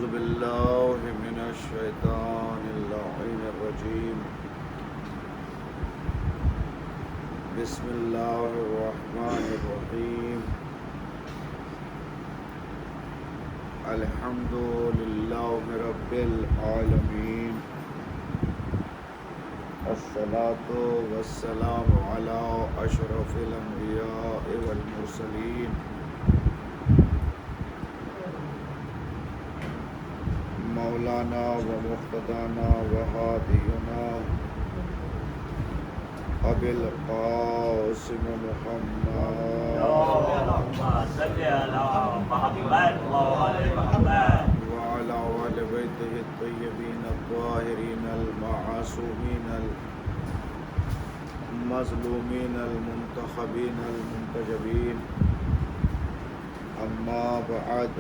أعوذ بالله من الشيطان اللعين الرجيم بسم الله الرحمن الرحيم الحمد لله رب العالمين الصلاة والسلام على أشرف الأنبياء والمرسلين مولانا و مقتدانا و ہادینا ابی القاسم محمد وعلى آل بیتہ الطیبین الطاہرین المعصومین المظلومین المنتخبین المنتجبین اما بعد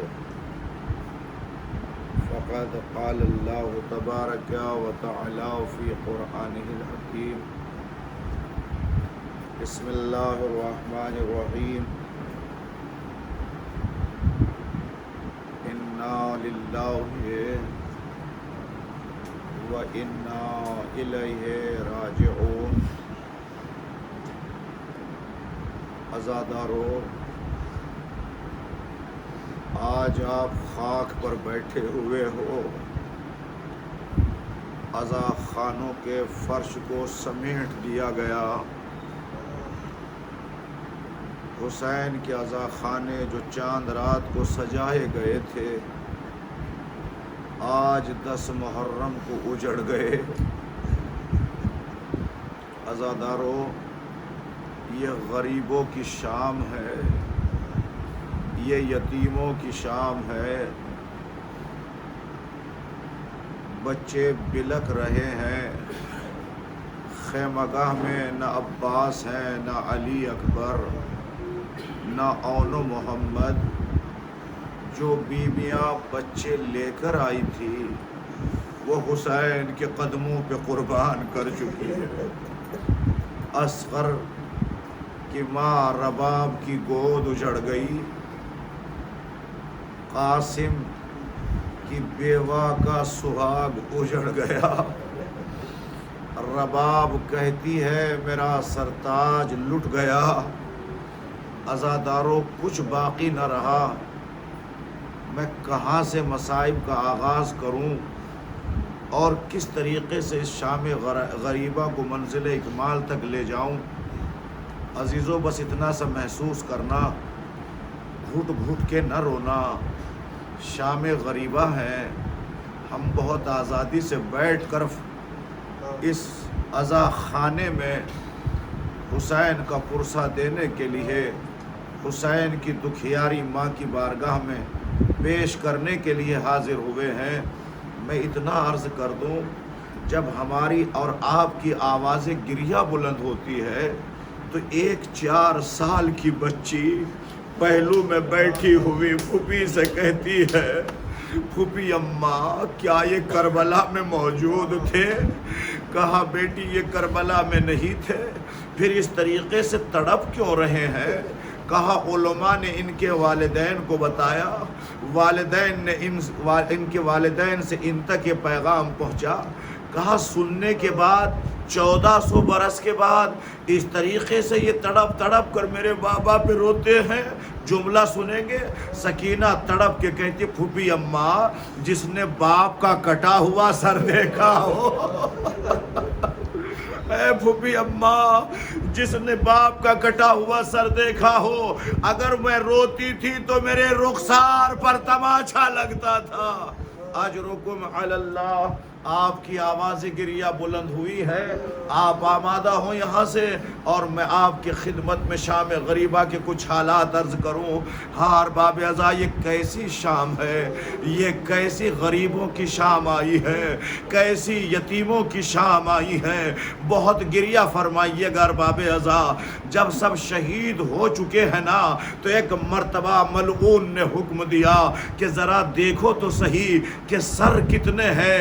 فقد قال الله تبارك وتعالى في قرآنه الحكيم بسم الله الرحمن الرحيم إنا لله وإنا إليه راجعون عزادارو، آج آپ خاک پر بیٹھے ہوئے ہو، عزا خانوں کے فرش کو سمیٹ دیا گیا۔ حسین کے عزا خانے جو چاند رات کو سجائے گئے تھے، آج 10 محرم کو اجڑ گئے۔ عزادارو، یہ غریبوں کی شام ہے، یہ یتیموں کی شام ہے۔ بچے بلک رہے ہیں، خیمگاہ میں نہ عباس ہیں، نہ علی اکبر، نہ اون و محمد۔ جو بیویاں بچے لے کر آئی تھی وہ حسین کے قدموں پہ قربان کر چکی ہے۔ اصغر کی ماں رباب کی گود اجڑ گئی، قاسم کی بیوہ کا سہاگ اجڑ گیا۔ رباب کہتی ہے میرا سرتاج لٹ گیا۔ عزاداروں، کچھ باقی نہ رہا۔ میں کہاں سے مصائب کا آغاز کروں اور کس طریقے سے اس شام غریبہ کو منزل اکمال تک لے جاؤں؟ عزیزوں، بس اتنا سا محسوس کرنا، گھٹ گھٹ کے نہ رونا۔ شام غریبہ ہے، ہم بہت آزادی سے بیٹھ کر اس عزا خانے میں حسین کا پرسہ دینے کے لیے، حسین کی دکھیاری ماں کی بارگاہ میں پیش کرنے کے لیے حاضر ہوئے ہیں۔ میں اتنا عرض کر دوں، جب ہماری اور آپ کی آوازیں گریہ بلند ہوتی ہے تو ایک 4 سال کی بچی پہلو میں بیٹھی ہوئی پھوپھی سے کہتی ہے، پھوپھی اماں کیا یہ کربلا میں موجود تھے؟ کہا بیٹی یہ کربلا میں نہیں تھے، پھر اس طریقے سے تڑپ کیوں رہے ہیں؟ کہا علماء نے ان کے والدین کو بتایا، والدین نے ان کے والدین سے ان تک یہ پیغام پہنچا۔ کہا سننے کے بعد 1400 برس کے بعد اس طریقے سے یہ تڑپ تڑپ کر میرے بابا پہ روتے ہیں۔ جملہ سنیں گے، سکینہ تڑپ کے کہتی پھوپھی اماں جس نے باپ کا کٹا ہوا سر دیکھا ہو، اے پھوپھی اماں جس نے باپ کا کٹا ہوا سر دیکھا ہو، اگر میں روتی تھی تو میرے رخسار پر تماچا لگتا تھا۔ اجرکم علی اللہ۔ آپ کی آواز گریہ بلند ہوئی ہے، آپ آمادہ ہوں یہاں سے اور میں آپ کی خدمت میں شام غریبہ کے کچھ حالات عرض کروں۔ ہار باب عزا، یہ کیسی شام ہے، یہ کیسی غریبوں کی شام آئی ہے، کیسی یتیموں کی شام آئی ہے۔ بہت گریہ فرمائیے گا باب عزا۔ جب سب شہید ہو چکے ہیں نا تو ایک مرتبہ ملعون نے حکم دیا کہ ذرا دیکھو تو صحیح کہ سر کتنے ہیں۔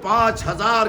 5000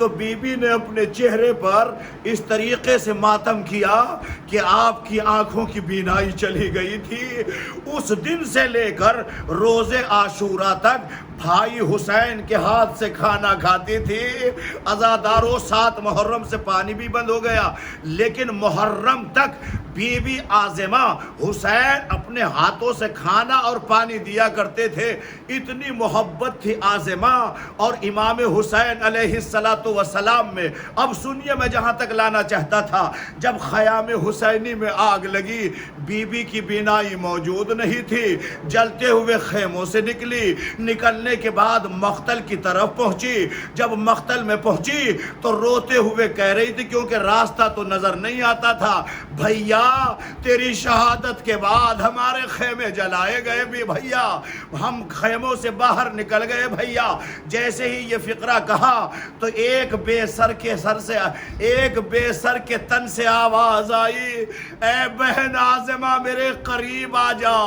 تو بی بی نے اپنے چہرے پر اس طریقے سے ماتم کیا کہ آپ کی آنکھوں کی بینائی چلی گئی تھی۔ اس دن سے لے کر روز عاشورہ تک بھائی حسین کے ہاتھ سے کھانا کھاتی تھی۔ عزادارو 7 محرم سے پانی بھی بند ہو گیا، لیکن محرم تک بی بی عاظمہ حسین اپنے ہاتھوں سے کھانا اور پانی دیا کرتے تھے۔ اتنی محبت تھی عاظمہ اور امام حسین علیہ السلام میں۔ اب سنیے، میں جہاں تک لانا چاہتا تھا، جب خیام حسینی میں آگ لگی، بی بی کی بینائی موجود نہیں تھی، جلتے ہوئے خیموں سے نکلنے کے بعد مقتل کی طرف پہنچی۔ جب مقتل میں پہنچی تو روتے ہوئے کہہ رہی تھی، کیونکہ راستہ تو نظر نہیں آتا تھا، بھیا تیری شہادت کے بعد ہمارے خیمے جلائے گئے بھی بھیا، ہم خیموں سے باہر نکل گئے بھیا۔ جیسے ہی یہ فقرہ کہا تو ایک بے سر کے تن سے آواز آئی، اے بہن عاظمہ میرے قریب آ جا۔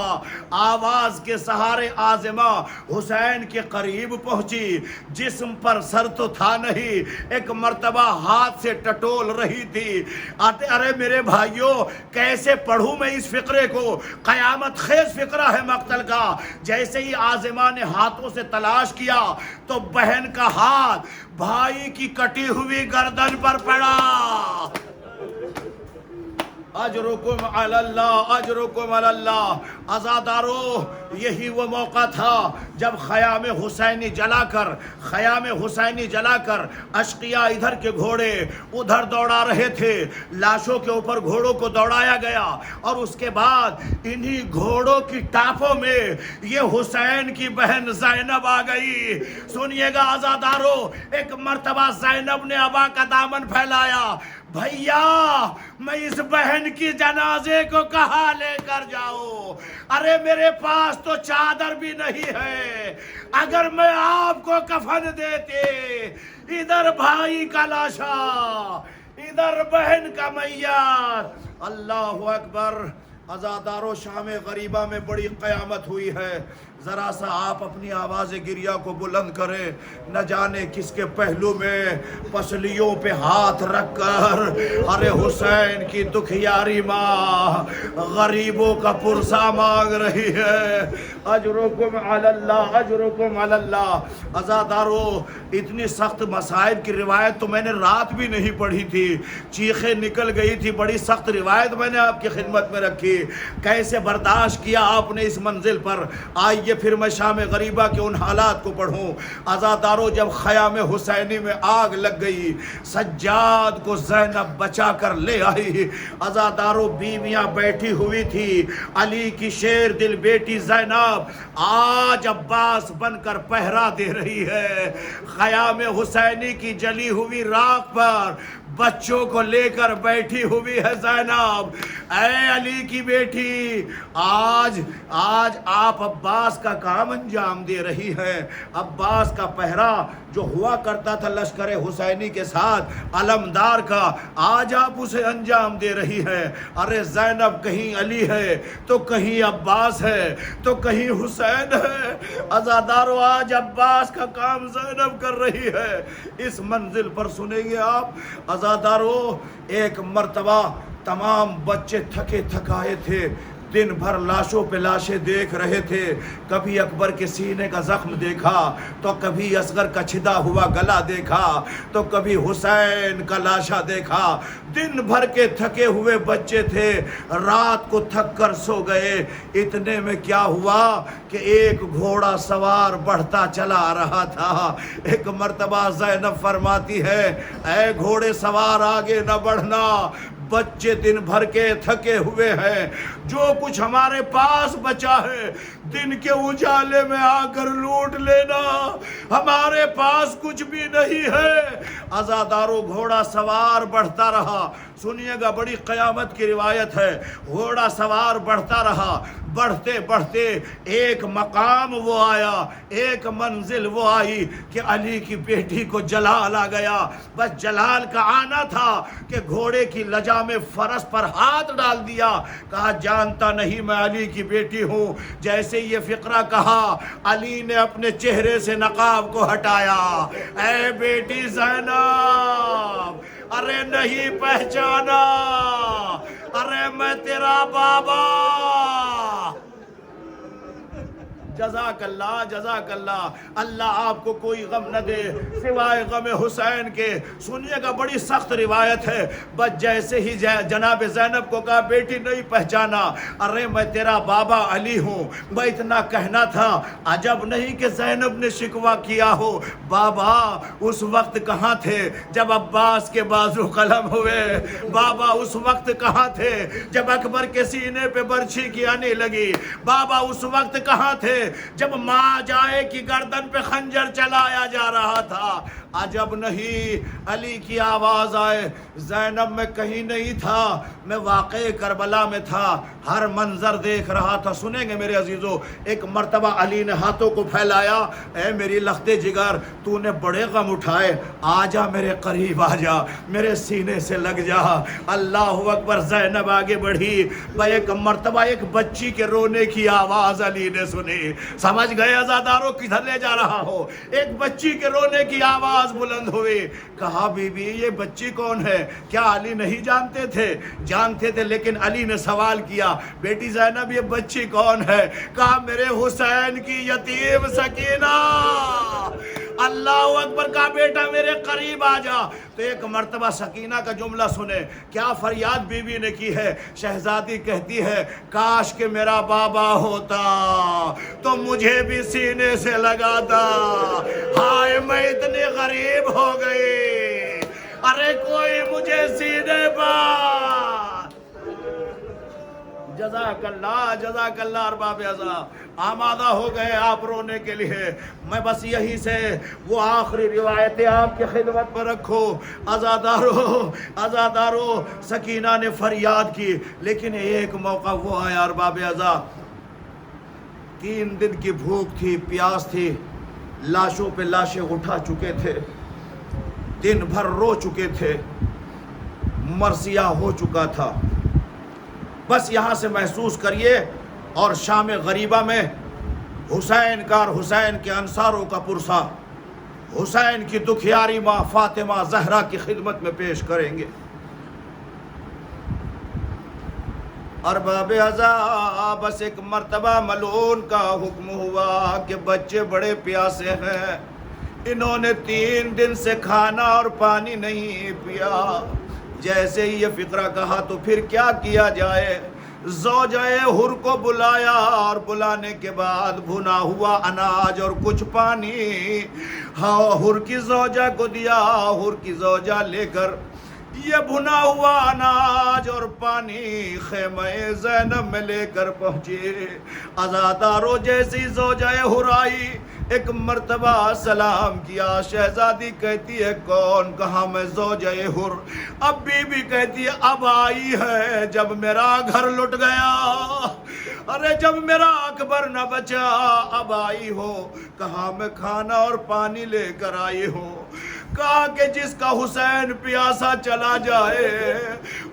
آواز کے سہارے عاظمہ حسین کے قریب پہنچی، جسم پر سر تو تھا نہیں، ایک مرتبہ ہاتھ سے ٹٹول رہی تھی۔ ارے میرے بھائیوں، کیسے پڑھوں میں اس فقرے کو؟ قیامت خیز فقرہ ہے مقتل کا۔ جیسے ہی عاظمہ نے ہاتھوں سے تلاش کیا تو بہن کا ہاتھ بھائی کی کٹی ہوئی گردن پر پڑا۔ اجرکم علی اللہ، اجرکم علی اللہ۔ عزادارو، یہی وہ موقع تھا جب خیام حسینی جلا کر اشقیاء ادھر کے گھوڑے ادھر دوڑا رہے تھے، لاشوں کے اوپر گھوڑوں کو دوڑایا گیا، اور اس کے بعد انہی گھوڑوں کی ٹاپوں میں یہ حسین کی بہن زینب آ گئی۔ سنیے گا عزادارو، ایک مرتبہ زینب نے ابا کا دامن پھیلایا، بھیا میں اس بہن کی جنازے کو کہاں لے کر جاؤں؟ ارے میرے پاس تو چادر بھی نہیں ہے، اگر میں آپ کو کفن دیتے، ادھر بھائی کا لاشا، ادھر بہن کا میت۔ اللہ اکبر۔ عزادارو، شام غریبہ میں بڑی قیامت ہوئی ہے۔ ذرا سا آپ اپنی آواز گریہ کو بلند کریں، نہ جانے کس کے پہلو میں پسلیوں پہ ہاتھ رکھ کر ارے حسین کی دکھیاری ماں غریبوں کا پرسہ مانگ رہی ہے۔ اجرکم علی اللہ، اجرکم علی اللہ۔ عزادارو، اتنی سخت مصائب کی روایت تو میں نے رات بھی نہیں پڑھی تھی، چیخیں نکل گئی تھی، بڑی سخت روایت میں نے آپ کی خدمت میں رکھی۔ کیسے برداشت کیا آپ نے اس منزل پر؟ آئیے پھر میں شام غریبہ کے ان حالات کو پڑھوں۔ عزادارو، جب خیام حسینی میں آگ لگ گئی، سجاد کو زینب بچا کر لے آئی۔ عزادارو، بیویاں بیٹھی ہوئی تھی، علی کی شیر دل بیٹی زینب آج عباس بن کر پہرا دے رہی ہے۔ خیام حسینی کی جلی ہوئی راکھ پر بچوں کو لے کر بیٹھی ہوئی ہے زینب۔ اے علی کی بیٹی، آج آپ عباس کا کام انجام دے رہی ہے۔ عباس کا پہرا جو ہوا کرتا تھا لشکر حسینی کے ساتھ علمدار کا، آج آپ اسے انجام دے رہی ہے۔ ارے زینب، کہیں علی ہے تو کہیں عباس ہے تو کہیں حسین ہے۔ عزادارو، آج عباس کا کام زینب کر رہی ہے۔ اس منزل پر سنیں گے آپ عزادارو، ایک مرتبہ تمام بچے تھکے تھکائے تھے، دن بھر لاشوں پہ لاشیں دیکھ رہے تھے، کبھی اکبر کے سینے کا زخم دیکھا تو کبھی اصغر کا چھدا ہوا گلا دیکھا تو کبھی حسین کا لاشا دیکھا۔ دن بھر کے تھکے ہوئے بچے تھے، رات کو تھک کر سو گئے۔ اتنے میں کیا ہوا کہ ایک گھوڑا سوار بڑھتا چلا آ رہا تھا۔ ایک مرتبہ زینب فرماتی ہے، اے گھوڑے سوار آگے نہ بڑھنا، بچے دن بھر کے تھکے ہوئے ہیں، جو کچھ ہمارے پاس بچا ہے دن کے اجالے میں آ کر لوٹ لینا، ہمارے پاس کچھ بھی نہیں ہے۔ عزادارو، گھوڑا سوار بڑھتا رہا۔ سنیے گا، بڑی قیامت کی روایت ہے۔ گھوڑا سوار بڑھتا رہا، بڑھتے بڑھتے ایک مقام وہ آیا، ایک منزل وہ آئی کہ علی کی بیٹی کو جلال آ گیا۔ بس جلال کا آنا تھا کہ گھوڑے کی لجا میں فرس پر ہاتھ ڈال دیا، کہا جانتا نہیں میں علی کی بیٹی ہوں۔ جیسے یہ فقرہ کہا، علی نے اپنے چہرے سے نقاب کو ہٹایا، اے بیٹی زینب، ارے نہیں پہچانا، ارے میں تیرا بابا۔ جزاک اللہ، جزاک اللہ، اللہ آپ کو کوئی غم نہ دے سوائے غم حسین کے۔ سنیے گا بڑی سخت روایت ہے، بس جیسے ہی جناب زینب کو کہا بیٹی نہیں پہچانا، ارے میں تیرا بابا علی ہوں، میں اتنا کہنا تھا۔ عجب نہیں کہ زینب نے شکوہ کیا ہو، بابا اس وقت کہاں تھے جب عباس کے بازو قلم ہوئے؟ بابا اس وقت کہاں تھے جب اکبر کے سینے پہ برچھی کی آنے لگی؟ بابا اس وقت کہاں تھے جب ماں جائے کی گردن پہ خنجر چلایا جا رہا تھا؟ عجب نہیں علی کی آواز آئے، زینب میں کہیں نہیں تھا، میں واقع کربلا میں تھا، ہر منظر دیکھ رہا تھا۔ سنیں گے میرے عزیزو، ایک مرتبہ علی نے ہاتھوں کو پھیلایا، اے میری لخت جگر، تو نے بڑے غم اٹھائے، آجا میرے قریب آجا، میرے سینے سے لگ جا۔ اللہ اکبر، زینب آگے بڑھی، ایک مرتبہ ایک بچی کے رونے کی آواز علی نے سنی۔ سمجھ گئے عزادارو کدھر لے جا رہا ہو؟ ایک بچی کے رونے کی آواز بلند ہوئی۔ کہا بی بی یہ بچی کون ہے؟ کیا علی نہیں جانتے تھے؟ جانتے تھے، لیکن علی نے سوال کیا بیٹی زینب یہ بچی کون ہے؟ کہا میرے حسین کی یتیم سکینہ۔ اللہ اکبر، کہا بیٹا میرے قریب آ جا۔ تو ایک مرتبہ سکینہ کا جملہ سنے، کیا فریاد بی بی نے کی ہے۔ شہزادی کہتی ہے کاش کہ میرا بابا ہوتا تو مجھے بھی سینے سے لگاتا، ہائے میں اتنی غریب ہو گئی، ارے کوئی مجھے سینے پر۔ جزاک اللہ، جزاک اللہ ارباب عزا، آمادہ ہو گئے آپ رونے کے لیے۔ میں بس یہی سے وہ آخری روایتیں آپ کی خدمت پر رکھو۔ عزادارو، عزادارو، سکینہ نے فریاد کی، لیکن ایک موقع وہ آیا ارباب عزا، 3 دن کی بھوک تھی، پیاس تھی، لاشوں پہ لاشیں اٹھا چکے تھے، دن بھر رو چکے تھے، مرثیہ ہو چکا تھا۔ بس یہاں سے محسوس کریے، اور شام غریبہ میں حسین کا اور حسین کے انصاروں کا پرسہ حسین کی دکھیاری ماں فاطمہ زہرا کی خدمت میں پیش کریں گے۔ ارباب عزا، بس ایک مرتبہ ملعون کا حکم ہوا کہ بچے بڑے پیاسے ہیں، انہوں نے 3 دن سے کھانا اور پانی نہیں پیا۔ جیسے ہی یہ فقرہ کہا تو پھر کیا کیا جائے؟ زوجہ حر کو بلایا، اور بلانے کے بعد بھنا ہوا اناج اور کچھ پانی حر کی زوجہ کو دیا۔ حر کی زوجہ لے کر یہ بھنا ہوا اناج اور پانی خیمہ زینب میں لے کر پہنچے۔ عزادارو، جیسی زوجہ حر آئی، ایک مرتبہ سلام کیا، شہزادی کہتی ہے کون؟ کہا میں زوجہ حر۔ اب بی بی کہتی ہے اب آئی ہے جب میرا گھر لٹ گیا، ارے جب میرا اکبر نہ بچا اب آئی ہو۔ کہا میں کھانا اور پانی لے کر آئی ہوں۔ کہا کہ جس کا حسین پیاسا چلا جائے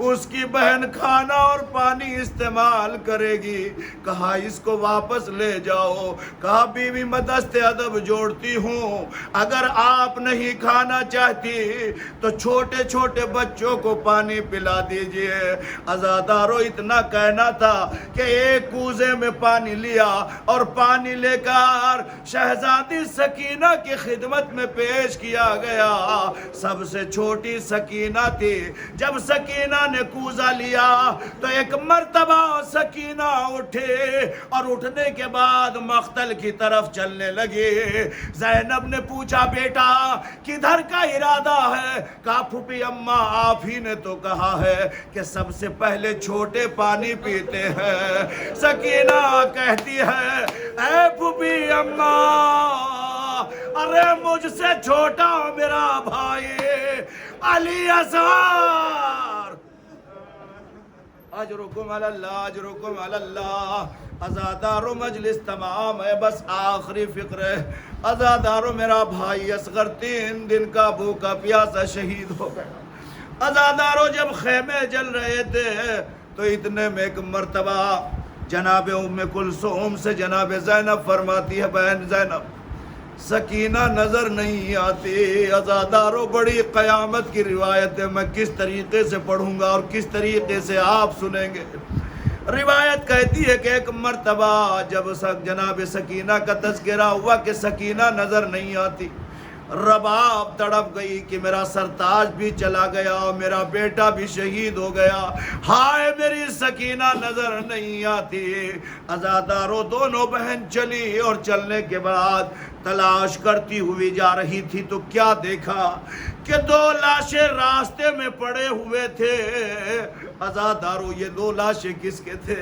اس کی بہن کھانا اور پانی استعمال کرے گی، کہا اس کو واپس لے جاؤ۔ کہا بیوی میں دست ادب جوڑتی ہوں، اگر آپ نہیں کھانا چاہتی تو چھوٹے چھوٹے بچوں کو پانی پلا دیجئے۔ عزادارو، اتنا کہنا تھا کہ ایک کوزے میں پانی لیا اور پانی لے کر شہزادی سکینہ کی خدمت میں پیش کیا گیا۔ سب سے چھوٹی سکینہ تھی۔ جب سکینہ نے کوزہ لیا تو ایک مرتبہ سکینہ اٹھے اور اٹھنے کے بعد مقتل کی طرف چلنے لگی۔ زینب نے پوچھا بیٹا کدھر کا ارادہ ہے؟ کہا پھوپھی اماں آپ ہی نے تو کہا ہے کہ سب سے پہلے چھوٹے پانی پیتے ہیں۔ سکینہ کہتی ہے اے پھوپھی اماں، ارے مجھ سے چھوٹا میرا بھائی علی اصغر، اجرکم علی اللہ اجرکم علی اللہ۔ عزادارو مجلس تمام ہے، بس آخری فکر ہے۔ عزادارو میرا بھائی اصغر 3 دن کا بھوکا پیاسا شہید ہو گیا۔ عزادارو جب خیمے جل رہے تھے تو اتنے میں ایک مرتبہ جناب ام کلثوم سے جناب زینب فرماتی ہے، بہن زینب سکینہ نظر نہیں آتی۔ عزادارو بڑی قیامت کی روایت ہے، میں کس طریقے سے پڑھوں گا اور کس طریقے سے آپ سنیں گے۔ روایت کہتی ہے کہ ایک مرتبہ جب جناب سکینہ کا تذکرہ ہوا کہ سکینہ نظر نہیں آتی، رباب تڑپ گئی کہ میرا سرتاج بھی چلا گیا اور میرا بیٹا بھی شہید ہو گیا، ہائے میری سکینہ نظر نہیں آتی۔ عزادارو دونوں بہن چلی اور چلنے کے بعد تلاش کرتی ہوئی جا رہی تھی تو کیا دیکھا کہ 2 لاشیں راستے میں پڑے ہوئے تھے۔ عزادارو یہ 2 لاشیں کس کے تھے؟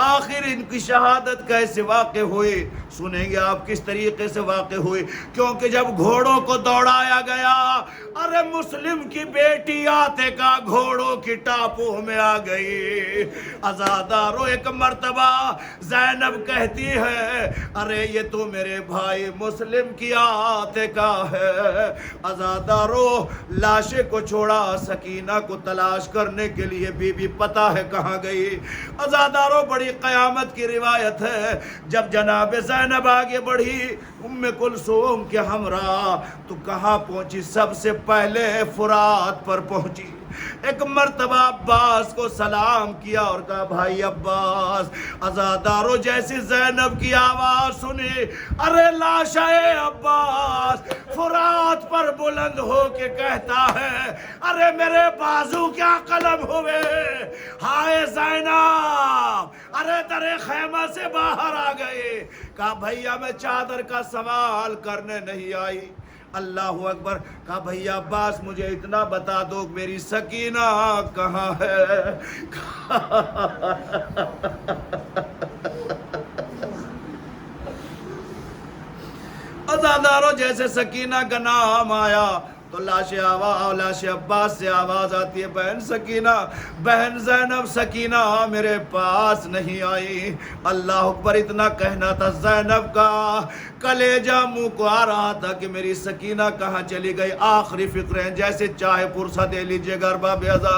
آخر ان کی شہادت کیسے واقع ہوئی؟ سنیں گے آپ کس طریقے سے واقع ہوئی۔ کیونکہ جب گھوڑوں کو دوڑایا گیا، ارے مسلم کی بیٹی آتے کا گھوڑوں کی ٹاپوں میں آ گئی۔ عزادارو ایک مرتبہ زینب کہتی ہے، ارے یہ تو میرے بھائی مسلم کی آتے کا ہے۔ عزادارو لاشے کو چھوڑا، سکینہ کو تلاش کرنے کے لیے بی بی پتہ ہے کہاں گئی۔ عزادارو بڑی قیامت کی روایت ہے، جب جناب زینب آگے بڑھی ام کلثوم کے ہمراہ تو کہاں پہنچی؟ سب سے پہلے فرات پر پہنچی۔ ایک مرتبہ عباس کو سلام کیا اور کہا، بھائی عباس۔ عزادارو جیسی زینب کی آواز سنی، ارے لاشا عباس فرات پر بلند ہو کے کہتا ہے، ارے میرے بازو کیا قلم ہوئے، ہائے زینب ارے درے خیمہ سے باہر آ گئے۔ کہا بھیا میں چادر کا سوال کرنے نہیں آئی۔ اللہ اکبر۔ کہا بھیا عباس مجھے اتنا بتا دو میری سکینہ کہاں ہے؟ عزادارو جیسے سکینہ کا نام آیا تو لاش عباس سے آواز آتی ہے، بہن سکینہ، بہن زینب سکینہ میرے پاس نہیں آئی۔ اللہ اکبر۔ اتنا کہنا تھا، زینب کا کلیجہ منہ کو آ رہا تھا کہ میری سکینہ کہاں چلی گئی۔ آخری فکریں جیسے چاہے پرسہ دے لیجئے گربہ بیضا۔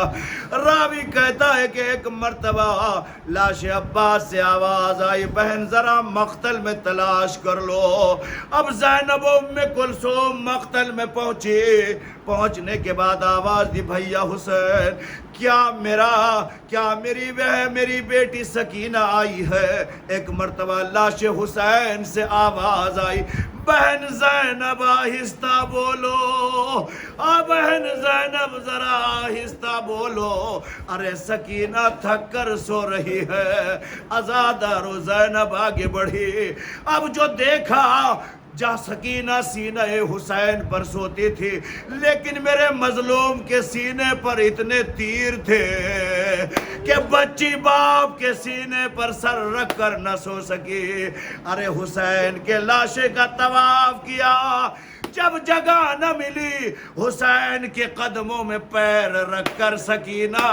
راوی کہتا ہے کہ ایک مرتبہ لاش عباس سے آواز آئی، بہن ذرا مقتل میں تلاش کر لو۔ اب زینب و ام کلثوم مقتل میں پہنچی۔ پہنچنے کے بعد آواز دی، بھیا حسین کیا میری بیٹی سکینہ آئی ہے؟ ایک مرتبہ لاش حسین سے آواز آئی، بہن زینب آہستہ بولو، بہن زینب ذرا آہستہ بولو، ارے سکینہ تھک کر سو رہی ہے۔ عزادارو زینب آگے بڑھی، اب جو دیکھا جہاں سکینہ سینہ حسین پر سوتی تھی، لیکن میرے مظلوم کے سینے پر اتنے تیر تھے کہ بچی باپ کے سینے پر سر رکھ کر نہ سو سکی۔ ارے حسین کے لاشے کا طواف کیا، جب جگہ نہ ملی حسین کے قدموں میں پیر رکھ کر سکینہ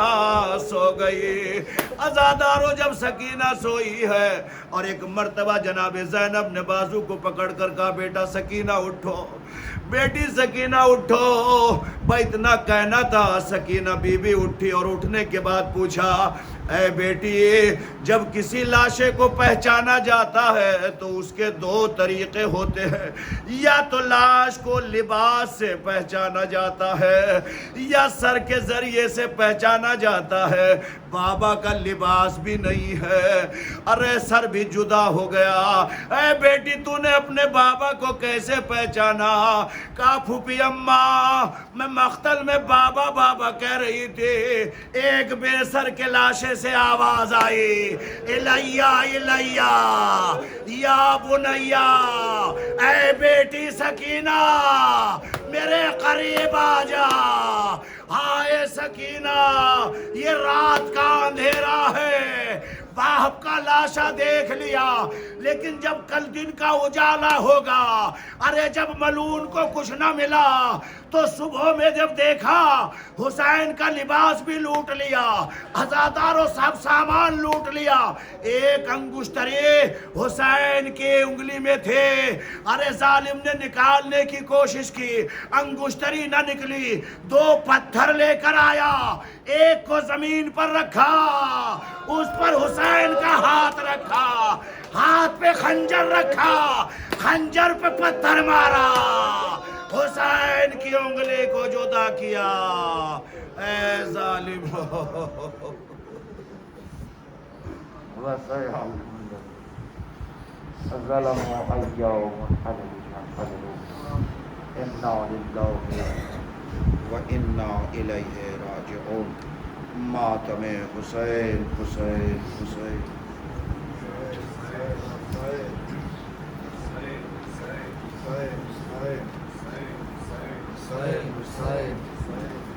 سو گئی۔ عزادارو جب سکینہ سوئی ہے اور ایک مرتبہ جناب زینب نے بازو کو پکڑ کر کہا، بیٹا سکینہ اٹھو، بیٹی سکینہ اٹھو۔ بھائی اتنا کہنا تھا، سکینہ بی بی اٹھی اور اٹھنے کے بعد پوچھا، اے بیٹی جب کسی لاشے کو پہچانا جاتا ہے تو اس کے 2 طریقے ہوتے ہیں، یا تو لاش کو لباس سے پہچانا جاتا ہے یا سر کے ذریعے سے پہچانا جاتا ہے۔ بابا کا لباس بھی نہیں ہے، ارے سر بھی جدا ہو گیا۔ اے بیٹی تو نے اپنے بابا کو کیسے پہچانا؟ کہا پھوپھی اماں میں مقتل میں بابا بابا کہہ رہی تھی، ایک بے سر کے لاشے سے آواز آئی، الیہ الیہ یا بنیا، اے بیٹی سکینہ میرے قریب آ جا۔ ہائے سکینہ یہ رات کا اندھیرا ہے، باپ کا لاشا دیکھ لیا، لیکن جب کل دن کا اجالا ہوگا، ارے جب ملعون کو کچھ نہ ملا تو صبح میں جب دیکھا حسین کا لباس بھی لوٹ لیا، عزاداروں سب سامان لوٹ لیا، ایک انگشتری حسین کی انگلی میں تھے، ارے ظالم نے نکالنے کی کوشش کی، انگشتری نہ نکلی، دو پتھر لے کر آیا، ایک کو زمین پر رکھا، اس پر حسین کا ہاتھ رکھا، ہاتھ پہ خنجر رکھا، خنجر پہ پتھر مارا، حسین کی انگلی کو جدا کیا۔ اے ظالم ظلموا اليوم انقلبوا انا لله وَإِنَّا إِلَيْهِ راجعون۔ ماتم حسین حسین حسین۔ حسین